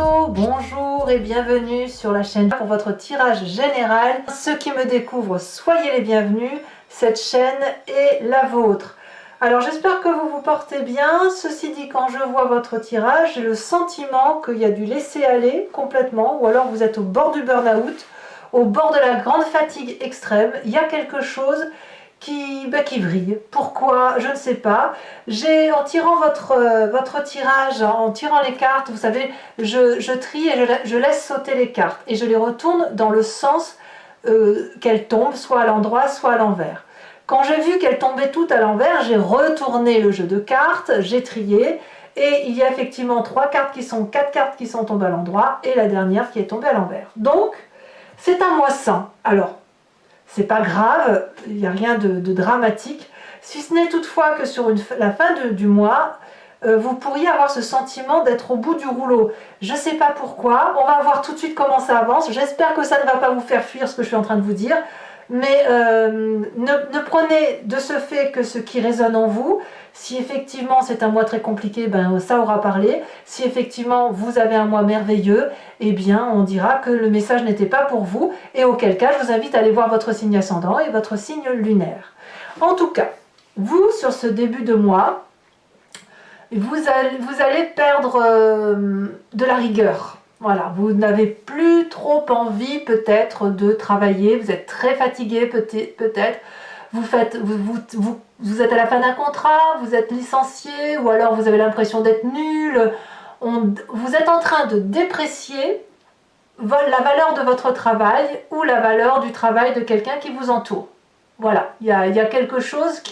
Hello, bonjour et bienvenue sur la chaîne pour votre tirage général. Ceux qui me découvrent, soyez les bienvenus, cette chaîne est la vôtre. Alors j'espère que vous vous portez bien. Ceci dit, quand je vois votre tirage, j'ai le sentiment qu'il y a du laisser aller complètement, ou alors vous êtes au bord du burn-out, au bord de la grande fatigue extrême. Il y a quelque chose qui vrille. Pourquoi? Je ne sais pas. En tirant votre tirage, en tirant les cartes, vous savez, je trie et je laisse sauter les cartes et je les retourne dans le sens qu'elles tombent, soit à l'endroit, soit à l'envers. Quand j'ai vu qu'elles tombaient toutes à l'envers, j'ai retourné le jeu de cartes, j'ai trié et il y a effectivement 4 cartes qui sont tombées à l'endroit et la dernière qui est tombée à l'envers. Donc, c'est un mois sain. Alors, c'est pas grave, il n'y a rien de dramatique, si ce n'est toutefois que sur la fin du mois, vous pourriez avoir ce sentiment d'être au bout du rouleau. Je ne sais pas pourquoi, on va voir tout de suite comment ça avance. J'espère que ça ne va pas vous faire fuir ce que je suis en train de vous dire, mais ne prenez de ce fait que ce qui résonne en vous. Si effectivement c'est un mois très compliqué, ben ça aura parlé. Si effectivement vous avez un mois merveilleux, eh bien on dira que le message n'était pas pour vous, et auquel cas je vous invite à aller voir votre signe ascendant et votre signe lunaire. En tout cas, vous, sur ce début de mois, vous allez perdre de la rigueur. Voilà, vous n'avez plus trop envie peut-être de travailler, vous êtes très fatigué peut-être, vous êtes à la fin d'un contrat, vous êtes licencié, ou alors vous avez l'impression d'être nul, vous êtes en train de déprécier la valeur de votre travail ou la valeur du travail de quelqu'un qui vous entoure. Voilà, il y a quelque chose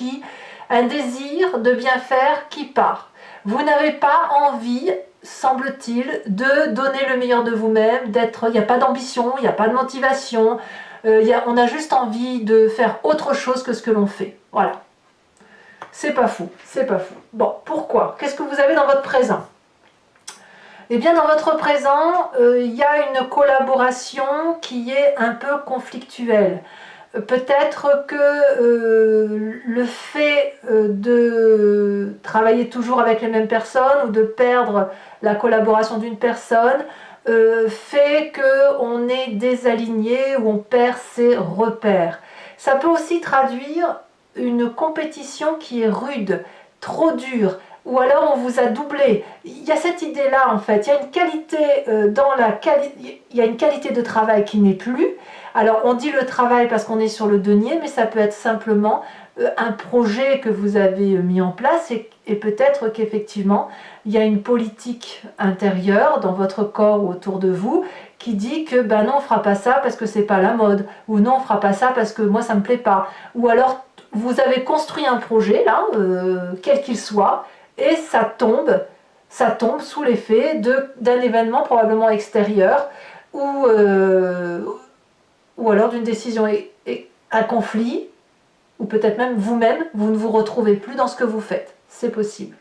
un désir de bien faire qui part. Vous n'avez pas envie, semble-t-il, de donner le meilleur de vous-même, il n'y a pas d'ambition, il n'y a pas de motivation, on a juste envie de faire autre chose que ce que l'on fait. Voilà. C'est pas fou, c'est pas fou. Bon, pourquoi? Qu'est-ce que vous avez dans votre présent? Eh bien, dans votre présent, il y a une collaboration qui est un peu conflictuelle. Peut-être que le fait de travailler toujours avec les mêmes personnes ou de perdre la collaboration d'une personne fait qu'on est désaligné ou on perd ses repères. Ça peut aussi traduire une compétition qui est rude, trop dure, ou alors on vous a doublé. Il y a cette idée-là en fait, il y a une qualité il y a une qualité de travail qui n'est plus. Alors on dit le travail parce qu'on est sur le denier, mais ça peut être simplement un projet que vous avez mis en place et peut-être qu'effectivement il y a une politique intérieure dans votre corps ou autour de vous qui dit que ben non, on fera pas ça parce que c'est pas la mode, ou non, on fera pas ça parce que moi ça me plaît pas, ou alors vous avez construit un projet là, quel qu'il soit, et ça tombe sous l'effet d'un événement probablement extérieur ou alors d'une décision, un conflit, ou peut-être même vous-même, vous ne vous retrouvez plus dans ce que vous faites. C'est possible.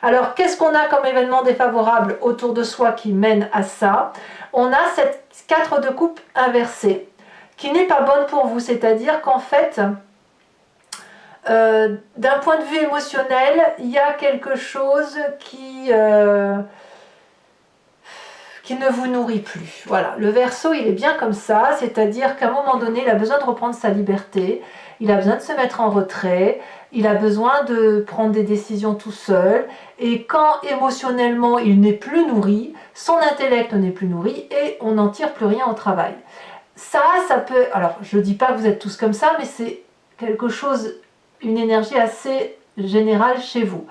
Alors, qu'est-ce qu'on a comme événement défavorable autour de soi qui mène à ça? On a cette 4 de coupe inversée, qui n'est pas bonne pour vous, c'est-à-dire qu'en fait, d'un point de vue émotionnel, il y a quelque chose qui ne vous nourrit plus. Voilà, le Verseau, il est bien comme ça, c'est-à-dire qu'à un moment donné, il a besoin de reprendre sa liberté, il a besoin de se mettre en retrait, il a besoin de prendre des décisions tout seul, et quand émotionnellement il n'est plus nourri, son intellect n'est plus nourri, et on n'en tire plus rien au travail. Ça peut... Alors, je ne dis pas que vous êtes tous comme ça, mais c'est quelque chose, une énergie assez générale chez vous.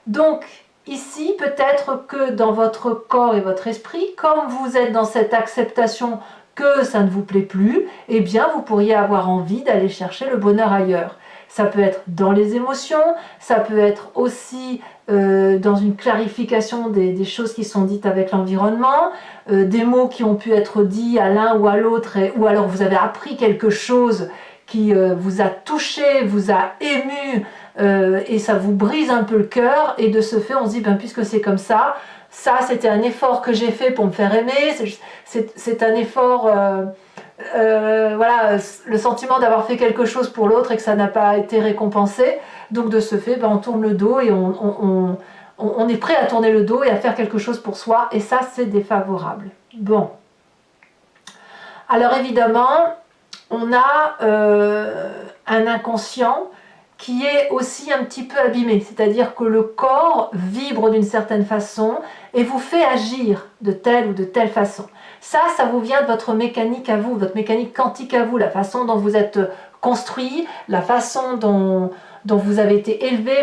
Donc, ici, peut-être que dans votre corps et votre esprit, comme vous êtes dans cette acceptation que ça ne vous plaît plus, eh bien, vous pourriez avoir envie d'aller chercher le bonheur ailleurs. Ça peut être dans les émotions, ça peut être aussi dans une clarification des choses qui sont dites avec l'environnement, des mots qui ont pu être dits à l'un ou à l'autre, ou alors vous avez appris quelque chose qui vous a touché, vous a ému, et ça vous brise un peu le cœur, et de ce fait on se dit, ben, puisque c'est comme ça c'était un effort que j'ai fait pour me faire aimer, c'est un effort, voilà, le sentiment d'avoir fait quelque chose pour l'autre et que ça n'a pas été récompensé, donc de ce fait ben, on tourne le dos et on est prêt à tourner le dos et à faire quelque chose pour soi, et ça c'est défavorable. Bon. Alors évidemment, on a un inconscient qui est aussi un petit peu abîmé, c'est-à-dire que le corps vibre d'une certaine façon et vous fait agir de telle ou de telle façon. Ça vous vient de votre mécanique à vous, votre mécanique quantique à vous, la façon dont vous êtes construit, la façon dont vous avez été élevé,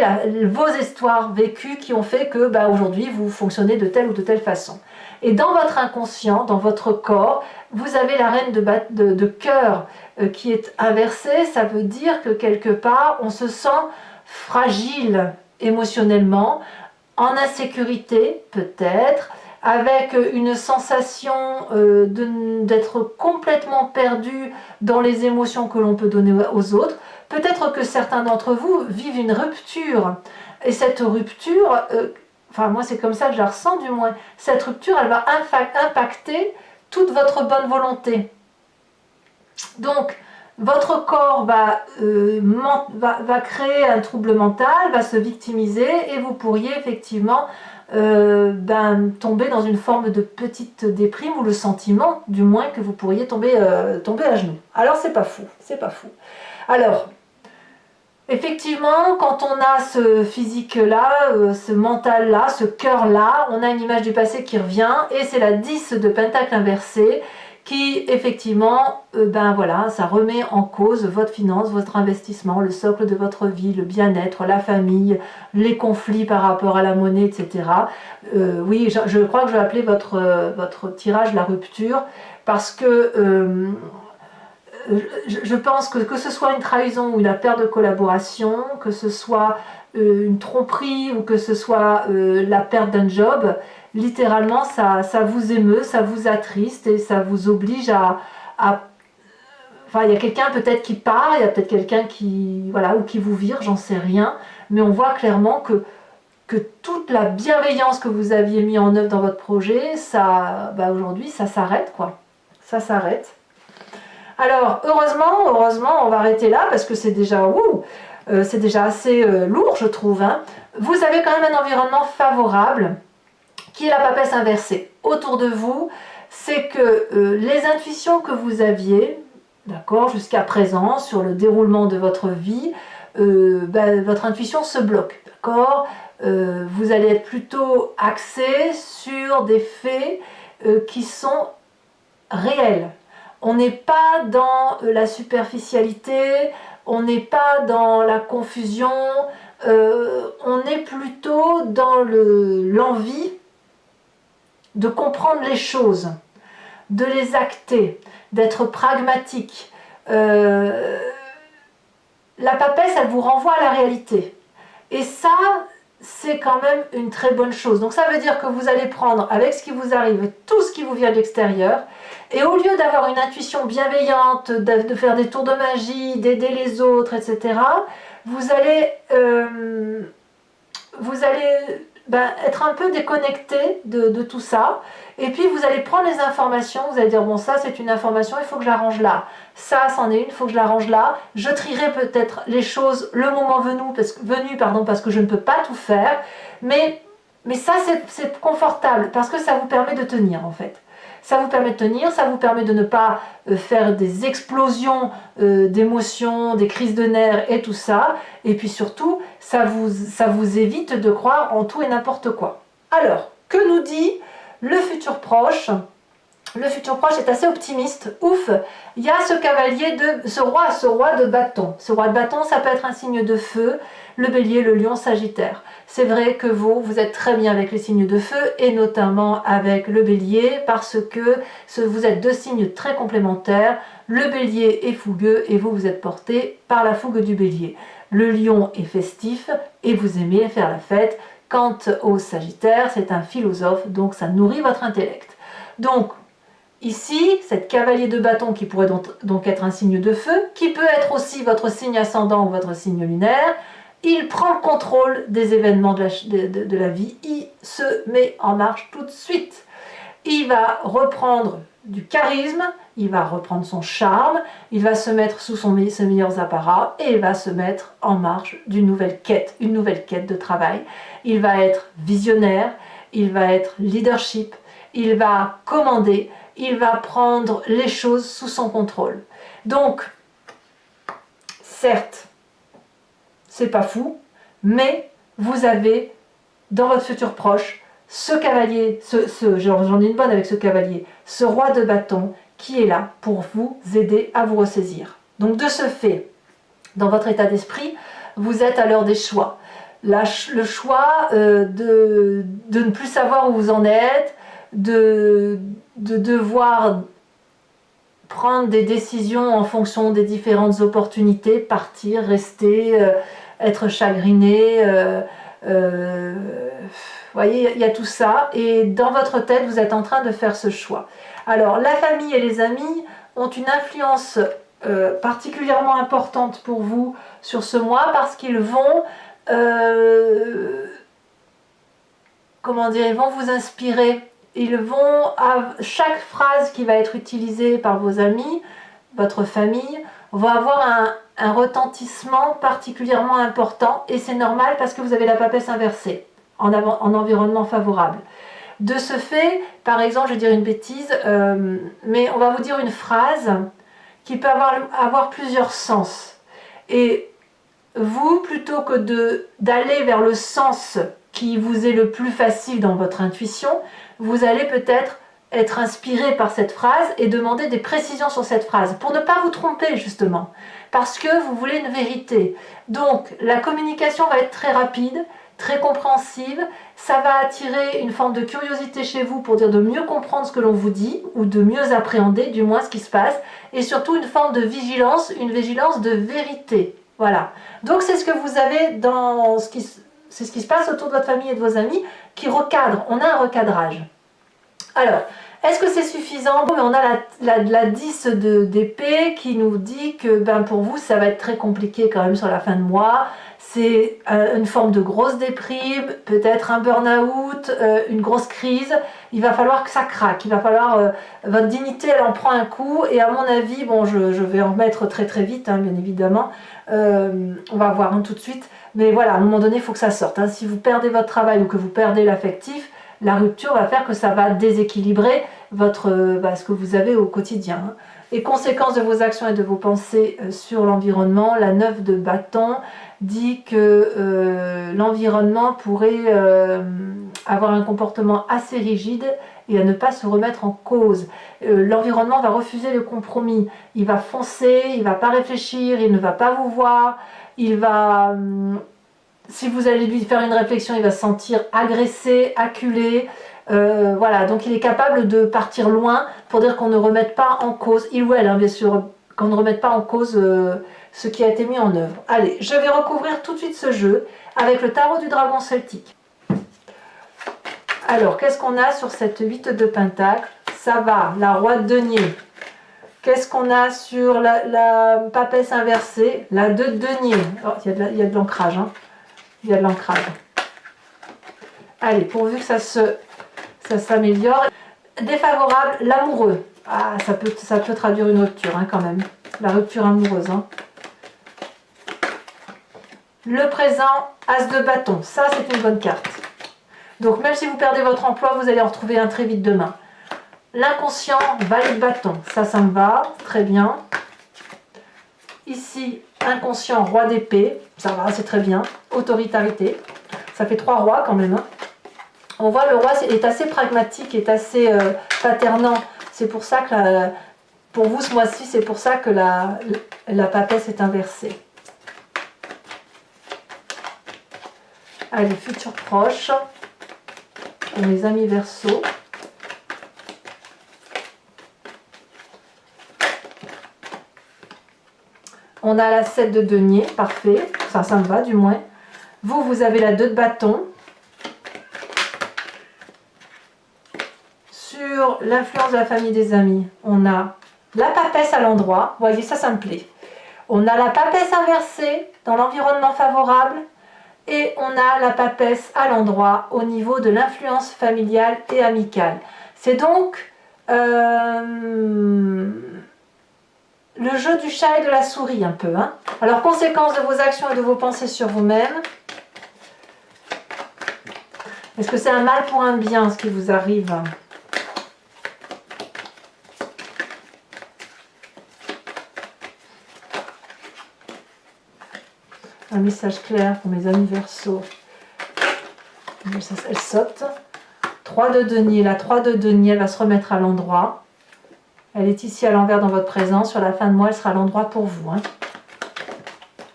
vos histoires vécues qui ont fait que aujourd'hui vous fonctionnez de telle ou de telle façon. Et dans votre inconscient, dans votre corps, vous avez la reine de cœur qui est inversée. Ça veut dire que quelque part, on se sent fragile émotionnellement, en insécurité peut-être, avec une sensation d'être complètement perdu dans les émotions que l'on peut donner aux autres. Peut-être que certains d'entre vous vivent une rupture. Et cette rupture... enfin moi c'est comme ça que je la ressens du moins, cette rupture elle va impacter toute votre bonne volonté. Donc votre corps va créer un trouble mental, va se victimiser et vous pourriez effectivement tomber dans une forme de petite déprime ou le sentiment du moins que vous pourriez tomber à genoux. Alors c'est pas fou, c'est pas fou. Alors effectivement, quand on a ce physique-là, ce mental-là, ce cœur-là, on a une image du passé qui revient et c'est la 10 de pentacle inversé qui, effectivement, ça remet en cause votre finance, votre investissement, le socle de votre vie, le bien-être, la famille, les conflits par rapport à la monnaie, etc. Oui, je crois que je vais appeler votre tirage la rupture parce que... je pense que ce soit une trahison ou une perte de collaboration, que ce soit une tromperie ou que ce soit la perte d'un job, littéralement ça vous émeut, ça vous attriste et ça vous oblige Enfin, il y a quelqu'un peut-être qui part, il y a peut-être quelqu'un qui vous vire, j'en sais rien, mais on voit clairement que toute la bienveillance que vous aviez mis en œuvre dans votre projet, aujourd'hui ça s'arrête quoi, ça s'arrête. Alors, heureusement, on va arrêter là parce que c'est déjà assez lourd, je trouve. Hein. Vous avez quand même un environnement favorable qui est la papesse inversée. Autour de vous, c'est que les intuitions que vous aviez, d'accord, jusqu'à présent, sur le déroulement de votre vie, votre intuition se bloque, d'accord. Vous allez être plutôt axé sur des faits qui sont réels. On n'est pas dans la superficialité, on n'est pas dans la confusion, on est plutôt dans l'envie de comprendre les choses, de les acter, d'être pragmatique. La papesse, elle vous renvoie à la réalité. Et ça, c'est quand même une très bonne chose. Donc ça veut dire que vous allez prendre avec ce qui vous arrive, tout ce qui vous vient de l'extérieur, et au lieu d'avoir une intuition bienveillante, de faire des tours de magie, d'aider les autres, etc., vous allez être un peu déconnecté de tout ça, et puis vous allez prendre les informations, vous allez dire bon ça c'est une information, il faut que je la range là, ça c'en est une, il faut que je la range là, je trierai peut-être les choses le moment venu, parce que je ne peux pas tout faire, mais ça c'est confortable, parce que ça vous permet de tenir en fait. Ça vous permet de tenir, ça vous permet de ne pas faire des explosions d'émotions, des crises de nerfs et tout ça. Et puis surtout, ça vous évite de croire en tout et n'importe quoi. Alors, que nous dit le futur proche ? Le futur proche est assez optimiste. Ouf, il y a ce roi de bâton. Ce roi de bâton, ça peut être un signe de feu, le bélier, le lion, sagittaire. C'est vrai que vous êtes très bien avec les signes de feu et notamment avec le bélier parce que vous êtes deux signes très complémentaires. Le bélier est fougueux et vous êtes porté par la fougue du bélier. Le lion est festif et vous aimez faire la fête. Quant au sagittaire, c'est un philosophe, donc ça nourrit votre intellect. Donc, ici, cette cavalier de bâton qui pourrait donc être un signe de feu, qui peut être aussi votre signe ascendant ou votre signe lunaire, il prend le contrôle des événements de la vie, il se met en marche tout de suite. Il va reprendre du charisme, il va reprendre son charme, il va se mettre sous ses meilleurs apparats et il va se mettre en marche d'une nouvelle quête, une nouvelle quête de travail. Il va être visionnaire, il va être leadership, il va commander, il va prendre les choses sous son contrôle. Donc, certes, c'est pas fou, mais vous avez dans votre futur proche ce cavalier, j'en ai une bonne avec ce cavalier, ce roi de bâton qui est là pour vous aider à vous ressaisir. Donc de ce fait, dans votre état d'esprit, vous êtes à l'heure des choix. Le choix de ne plus savoir où vous en êtes, de devoir prendre des décisions en fonction des différentes opportunités, partir, rester, être chagriné, vous voyez, il y a tout ça, et dans votre tête, vous êtes en train de faire ce choix. Alors, la famille et les amis ont une influence particulièrement importante pour vous sur ce mois, parce qu'ils vont, comment dire, ils vont vous inspirer. Ils vont, à chaque phrase qui va être utilisée par vos amis, votre famille, va avoir un retentissement particulièrement important, et c'est normal parce que vous avez la papesse inversée en environnement favorable. De ce fait, par exemple, je vais dire une bêtise, mais on va vous dire une phrase qui peut avoir plusieurs sens. Et vous, plutôt que d'aller vers le sens qui vous est le plus facile dans votre intuition, vous allez peut-être être inspiré par cette phrase et demander des précisions sur cette phrase pour ne pas vous tromper justement, parce que vous voulez une vérité. Donc la communication va être très rapide, très compréhensive, ça va attirer une forme de curiosité chez vous pour dire de mieux comprendre ce que l'on vous dit, ou de mieux appréhender du moins ce qui se passe, et surtout une forme de vigilance, une vigilance de vérité. Voilà. Donc c'est ce que vous avez dans c'est ce qui se passe autour de votre famille et de vos amis qui recadre. On a un recadrage. Alors, est-ce que c'est suffisant? Bon, on a la 10 d'épée qui nous dit que pour vous, ça va être très compliqué quand même sur la fin de mois. C'est une forme de grosse déprime, peut-être un burn-out, une grosse crise. Il va falloir que ça craque. Il va falloir... votre dignité, elle en prend un coup. Et à mon avis, bon, je vais en remettre très très vite, hein, bien évidemment. On va voir tout de suite. Mais voilà, à un moment donné, il faut que ça sorte. Hein. Si vous perdez votre travail ou que vous perdez l'affectif, la rupture va faire que ça va déséquilibrer ce que vous avez au quotidien. Hein. Et conséquence de vos actions et de vos pensées sur l'environnement, la 9 de bâton dit que l'environnement pourrait avoir un comportement assez rigide et à ne pas se remettre en cause. L'environnement va refuser le compromis. Il va foncer, il ne va pas réfléchir, il ne va pas vous voir, il va... si vous allez lui faire une réflexion, il va se sentir agressé, acculé. Voilà, donc il est capable de partir loin pour dire qu'on ne remette pas en cause, il ou elle, hein, bien sûr, qu'on ne remette pas en cause ce qui a été mis en œuvre. Allez, je vais recouvrir tout de suite ce jeu avec le tarot du dragon celtique. Alors, qu'est-ce qu'on a sur cette 8 de pentacle? Ça va, la roi de denier. Qu'est-ce qu'on a sur la papesse inversée? La 2 de denier. Oh, il y a de l'ancrage, hein. Il y a de l'ancrage. Allez, pourvu que ça s'améliore. Défavorable, l'amoureux. Ah, ça peut traduire une rupture, hein, quand même. La rupture amoureuse. Hein. Le présent, as de bâton. Ça, c'est une bonne carte. Donc, même si vous perdez votre emploi, vous allez en retrouver un très vite demain. L'inconscient, valet de bâton. Ça me va. Très bien. Ici, inconscient, roi d'épée. Ça va, c'est très bien. Autoritarité. Ça fait 3 rois quand même. Hein. On voit le roi est assez pragmatique, est assez paternant. C'est pour ça que, pour vous ce mois-ci, c'est pour ça que la papesse est inversée. Allez, futur proche. Pour mes amis Verseaux. On a la 7 de denier, parfait. Ça me va du moins. Vous avez la 2 de bâton. Sur l'influence de la famille des amis, on a la papesse à l'endroit. Vous voyez, ça me plaît. On a la papesse inversée dans l'environnement favorable. Et on a la papesse à l'endroit au niveau de l'influence familiale et amicale. C'est donc Le jeu du chat et de la souris un peu. Hein. Alors, conséquences de vos actions et de vos pensées sur vous-même. Est-ce que c'est un mal pour un bien ce qui vous arrive? Un message clair pour mes amis Verseaux. Elle saute. 3 de denier. La 3 de denier, elle va se remettre à l'endroit. Elle est ici à l'envers dans votre présence. Sur la fin de mois, elle sera à l'endroit pour vous. Hein.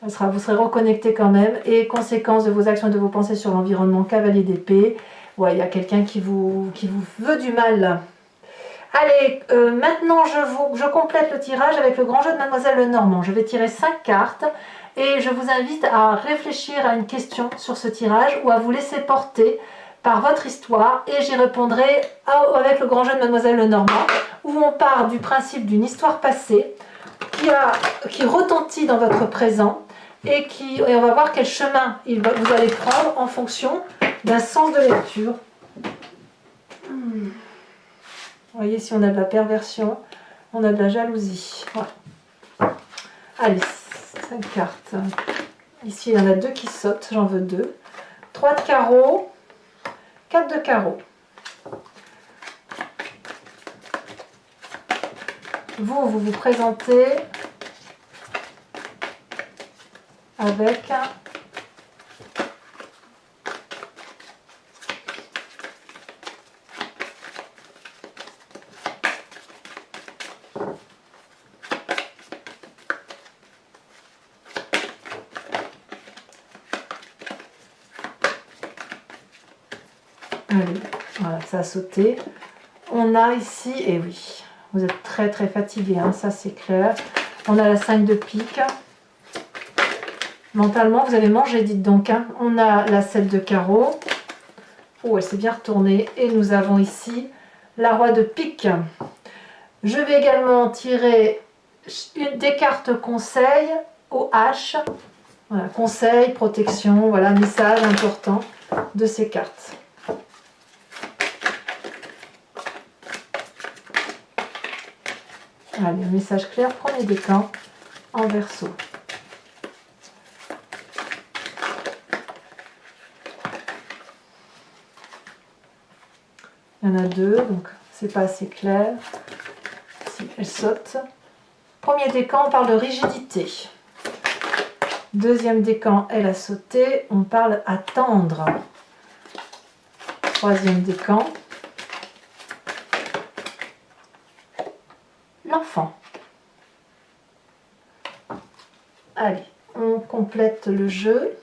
Vous serez reconnecté quand même. Et conséquence de vos actions et de vos pensées sur l'environnement, cavalier d'épée. Ouais, il y a quelqu'un qui vous veut du mal. Allez, maintenant je complète le tirage avec le grand jeu de Mademoiselle Lenormand. Je vais tirer 5 cartes et je vous invite à réfléchir à une question sur ce tirage ou à vous laisser porter par votre histoire et j'y répondrai avec le grand jeu de Mademoiselle Lenormand où on part du principe d'une histoire passée qui retentit dans votre présent et on va voir quel chemin vous allez prendre en fonction d'un sens de lecture. Vous voyez, si on a de la perversion, on a de la jalousie. Ouais. Allez, 5 cartes. Ici, il y en a 2 qui sautent, j'en veux 2. 3 de carreau, 4 de carreau. Vous vous présentez avec allez, voilà, ça a sauté. On a ici, et oui, vous êtes très très fatigué, hein, ça c'est clair. On a la 5 de pique. Mentalement, vous avez mangé, dites donc. Hein. On a la 7 de carreau. Oh, elle s'est bien retournée. Et nous avons ici la roi de pique. Je vais également tirer des cartes conseil au H. Voilà, conseil, protection, voilà, message important de ces cartes. Allez, un message clair, premier décan en Verseau. Il y en a 2, donc c'est pas assez clair. Si elle saute. Premier décan, on parle de rigidité. Deuxième décan, elle a sauté, on parle attendre. Troisième décan. L'enfant. Allez, on complète le jeu.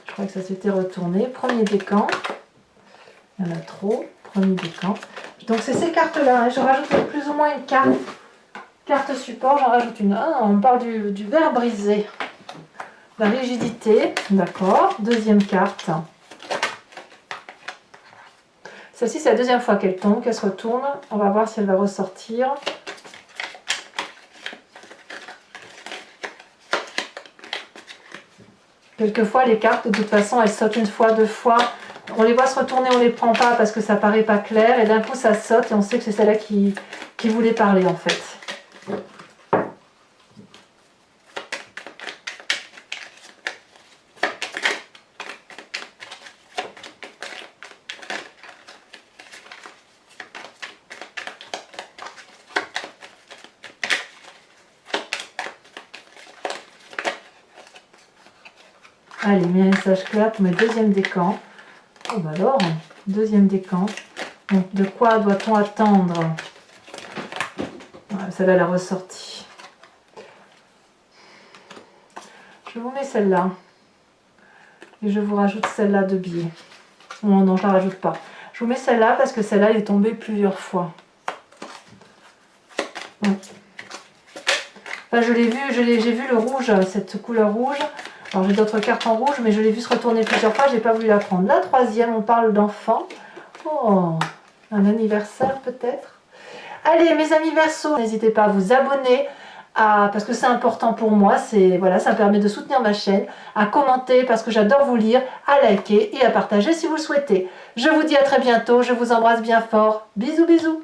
Je crois que ça s'était retourné. Premier décan. Il y en a trop. Premier décan. Donc c'est ces cartes-là. Hein. Je rajoute plus ou moins une carte. Carte support, j'en rajoute une. Ah, on parle du verre brisé. La rigidité. D'accord. Deuxième carte. Celle-ci, c'est la deuxième fois qu'elle tombe, qu'elle se retourne. On va voir si elle va ressortir. Quelquefois, les cartes, de toute façon, elles sautent une fois, 2 fois. On les voit se retourner, on les prend pas parce que ça paraît pas clair. Et d'un coup, ça saute et on sait que c'est celle-là qui voulait parler, en fait. Allez, message clair pour mes deuxièmes décans. Oh bah alors, deuxième décan. Donc, de quoi doit-on attendre? Voilà, celle-là, elle a ressorti. Je vous mets celle-là. Et je vous rajoute celle-là de biais. Non, non, je ne la rajoute pas. Je vous mets celle-là parce que celle-là, elle est tombée plusieurs fois. Ouais. Enfin, j'ai vu le rouge, cette couleur rouge. Alors j'ai d'autres cartes en rouge, mais je l'ai vu se retourner plusieurs fois, j'ai pas voulu la prendre. La troisième, on parle d'enfant. Oh, un anniversaire peut-être. Allez, mes amis Verseaux, n'hésitez pas à vous abonner, parce que c'est important pour moi, voilà, ça me permet de soutenir ma chaîne, à commenter parce que j'adore vous lire, à liker et à partager si vous le souhaitez. Je vous dis à très bientôt, je vous embrasse bien fort. Bisous, bisous.